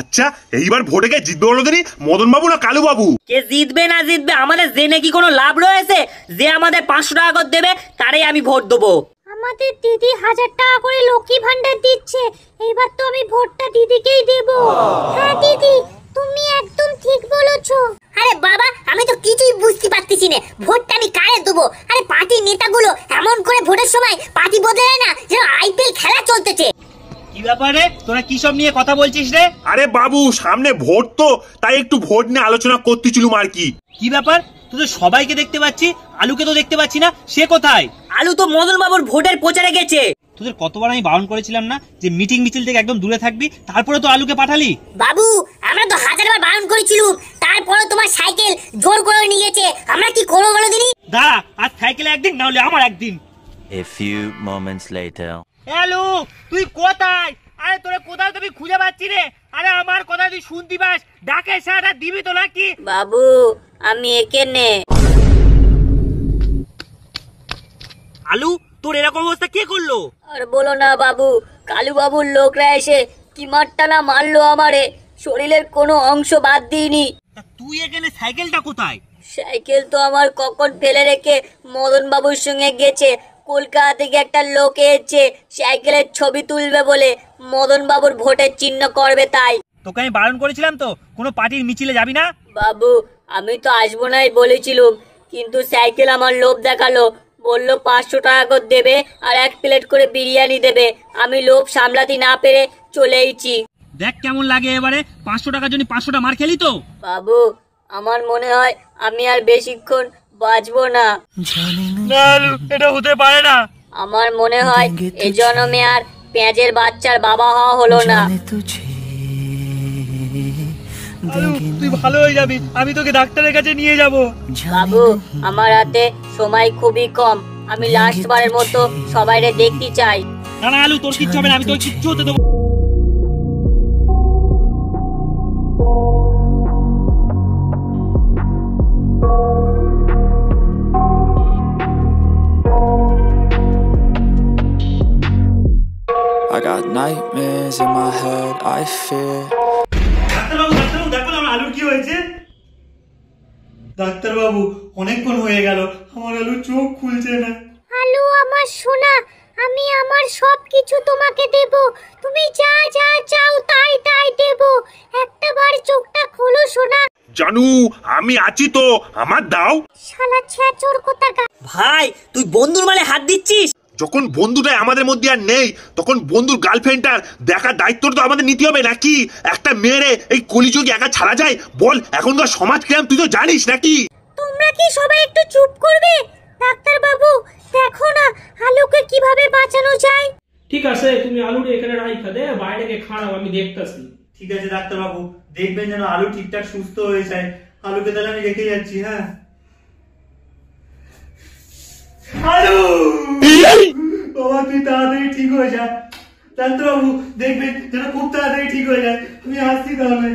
আচ্ছা এইবার ভোটে কে জিতবে বলো দিনি, মদন বাবু না কালু বাবু? কে জিতবে না জিতবে আমাদের জেনে কি কোনো লাভ রয়েছে? যে আমাদের 500 টাকা করে দেবে তারই আমি ভোট দেবো। আমাদের দিদি 1000 টাকা করে লক্ষ্মী ভান্ডার দিচ্ছে, এইবার তো আমি ভোটটা দিদিকেই দেব। হ্যাঁ দিদি, তুমি একদম ঠিক বলেছো। আরে বাবা, আমি তো কিছুই বুঝতে পারতেছি না, ভোটটা আমি কারে দেবো? আরে পার্টির নেতাগুলো এমন করে ভোটের সময় পার্টি বদলায় না, যেন আইপিএল খেলা চলতেছে। কি ব্যাপারে, তোরা কি সব নিয়ে কথা বলছিস রে? আরে বাবু সামনে ভোট তো, তাই একটু ভোট নিয়ে আলোচনা করতেছিলুম আর কি। কি ব্যাপার, তোদের সবাইকে দেখতে পাচ্ছি, আলুকে তো দেখতে পাচ্ছি না, সে কোথায়? আলু তো মদন বাবুর ভোটের প্রচারে গেছে। তোদের কতবার আমি বারণ করেছিলাম না যে মিটিং মিছিল থেকে একদম দূরে থাকবি, তারপরে তো আলুকে পাঠালি। বাবু আমরা তো 1000বার বারণ করেছিলাম, তারপরে তোমার সাইকেল জোর করে নিয়ে গেছে, আমরা কি করবো বলো দিনি? দাঁড়া, আজ সাইকেলে একদিন না হলে আমার একদিন। A few moments later. Hello, তুই কোথায়? আরে তোরা কোথায়, তুমি খুঁজে পাচ্ছি রে। আরে আমার কথা তুই শুনতে পাস, ডাকে সারা দিবি তো নাকি? বাবু আমি এখানে। আলু, তোর এরকম অবস্থা কে করলো? আর বলো না বাবু, কালু বাবুর লোকরা এসে কি মারটা না মারলো আমারে, শরীরের কোনো অংশ বাদ দিইনি। তুই এখানে, সাইকেলটা কোথায়? সাইকেল তো আমার কখন ফেলে রেখে মদন বাবুর সঙ্গে গেছে। কলকাতা থেকে একটা লোক এসেছে সাইকেলের ছবি তুলবে বলে, মদন বাবুর ভোটের চিহ্ন করবে তাই। তোকে আমি বারণ করেছিলাম তো, কোনো পার্টির মিছিলে যাবি না। বাবু আমি তো আসবো নাই বলেছিলুম, কিন্তু সাইকেল আমার লোভ দেখালো, বললো 500 টাকা করে দেবে আর 1 প্লেট করে বিরিয়ানি দেবে। আমি লোভ সামলাতে না পেরে চলে এসেছি। দেখ কেমন লাগে এবারে, 500 টাকার জন্য 500টা মার খেলি তো। বাবু আমার মনে হয় আমি আর বেশিক্ষণ বাঁচবো না। না আলু, এটা হতে পারে না। আমার মনে হয় এই জন্মে আর পেঁয়াজের বাচ্চার বাবা হওয়া হলো না। আলু তুই ভালো হয়ে যাবি, আমি তোকে ডাক্তারের কাছে নিয়ে যাব। বাবু আমার হাতে সময় খুবই কম, আমি লাস্ট বারের মতো সবাইরে দেখতে চাই। না না আলু, তোর কিচ্ছু হবে না, আমি তোর কিচ্ছু হতে দেবো। I got nightmares in my head, I fear. ডাক্তারবাবু দেখো না আলুর কি হয়েছে। ডাক্তারবাবু অনেকক্ষণ হয়ে গেল, আমার আলু চোখ খুলছে না। আলু আমার সোনা, আমি আমার সব কিছু তোমাকে দেব, তুমি যা যা চাও তাই তাই দেব, একটা বার চোখটা খোলো সোনা। জানু আমি আছি তো, আমার দাও। শালা ছেচোর কোথাকার। ভাই তুই বন্ধুর মালে হাত দিচ্ছিস। যখন বন্ধুটাই আমাদের মধ্যে আর নেই, তখন বন্ধুর গার্লফ্রেন্ডটার দেখার দায়িত্ব তো আমাদের নিতে হবে নাকি? একটা মেয়েরে এই কলিযুগে একা ছাড়া যায় বল? এখনকার সমাজ কিরম তুই তো জানিস নাকি? তোমরা কি সবাই একটু চুপ করবে? ডাক্তার বাবু দেখো না আলুকে কিভাবে বাঁচানো যায়। ঠিক আছে, তুমি আলুটা এখানে রাইখা দে, বাইরে গিয়ে খাড়াও, আমি দেখতাছি। ঠিক আছে ডাক্তারবাবু, দেখবেন যেন আলু ঠিকঠাক সুস্থ হয়ে যায়। আলুকে তাহলে আমি রেখে যাচ্ছি। হ্যাঁ আলু বাবা, তুই তাড়াতাড়ি ঠিক হয়ে যা। ডাক্তারবাবু দেখবেন যেন খুব তাড়াতাড়ি ঠিক হয়ে যায়। আমি আসছি তাহলে।